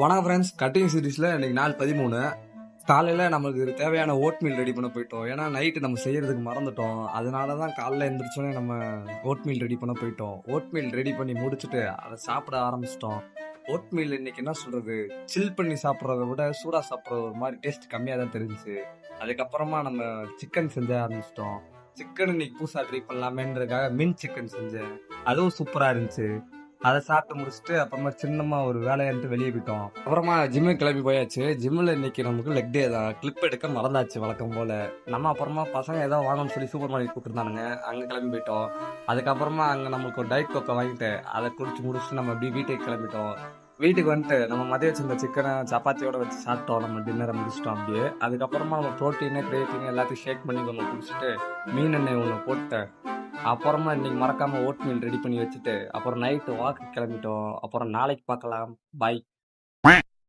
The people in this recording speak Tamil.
வணக்கம் ஃப்ரெண்ட்ஸ், கட்டிங் சீரீஸில் இன்னைக்கு நாள் 13. காலையில் நமக்கு தேவையான ஓட்மீல் ரெடி பண்ண போயிட்டோம். ஏன்னா நைட்டு நம்ம செய்கிறதுக்கு மறந்துட்டோம். அதனால தான் காலைல எழுந்திரிச்சோன்னே நம்ம ஓட்மீல் ரெடி பண்ண போயிட்டோம். ஓட்மீல் ரெடி பண்ணி முடிச்சுட்டு அதை சாப்பிட ஆரம்பிச்சிட்டோம். ஓட்மீல் இன்னைக்கு என்ன சொல்கிறது, சில் பண்ணி சாப்பிட்றத விட சூடாக சாப்பிட்றது ஒரு மாதிரி டேஸ்ட் கம்மியாக தான் தெரிஞ்சுச்சு. அதுக்கப்புறமா நம்ம சிக்கன் செஞ்ச ஆரம்பிச்சிட்டோம். சிக்கன் இன்னைக்கு புதுசாக ட்ரை பண்ணலாமேன்றதுக்காக மின் சிக்கன் செஞ்சேன். அதுவும் சூப்பராக இருந்துச்சு. அதை சாப்பிட்டு முடிச்சுட்டு அப்புறமா சின்னமா ஒரு வேலையான்ட்டு வெளியே போயிட்டோம். அப்புறமா ஜிம்முக்கு கிளம்பி போயாச்சு. ஜிம்மில் இன்னைக்கு நமக்கு லெக் டே தான். கிளிப் எடுக்க மறந்தாச்சு வழக்கம் போல. நம்ம அப்புறமா பசங்க ஏதோ வாங்கணும்னு சொல்லி சூப்பர் மார்க்கெட் கூப்பிட்டுருந்தானுங்க, அங்கே கிளம்பி போயிட்டோம். அதுக்கப்புறமா அங்கே நம்மளுக்கு ஒரு டயட் கோக்கை வாங்கிட்டு அதை குடிச்சு முடிச்சுட்டு நம்ம அப்படியே வீட்டுக்கு கிளம்பிட்டோம். வீட்டுக்கு வந்துட்டு நம்ம மதியம் வச்சிருந்த சிக்கனை சப்பாத்தியோட வச்சு சாப்பிட்டோம். நம்ம டின்னரை முடிச்சிட்டோம் அப்படியே. அதுக்கப்புறமா நம்ம ப்ரோட்டீனு கிரியேட்டின் எல்லாத்தையும் ஷேக் பண்ணி கொஞ்சம் குடிச்சிட்டு மீன் எண்ணெய் ஒன்று போட்டு அப்புறமா இன்னைக்கு மறக்காம ஓட்மீல் ரெடி பண்ணி வச்சுட்டு அப்புறம் நைட்டு வாக்கு கிளம்பிட்டோம். அப்புறம் நாளைக்கு பார்க்கலாம். பாய்.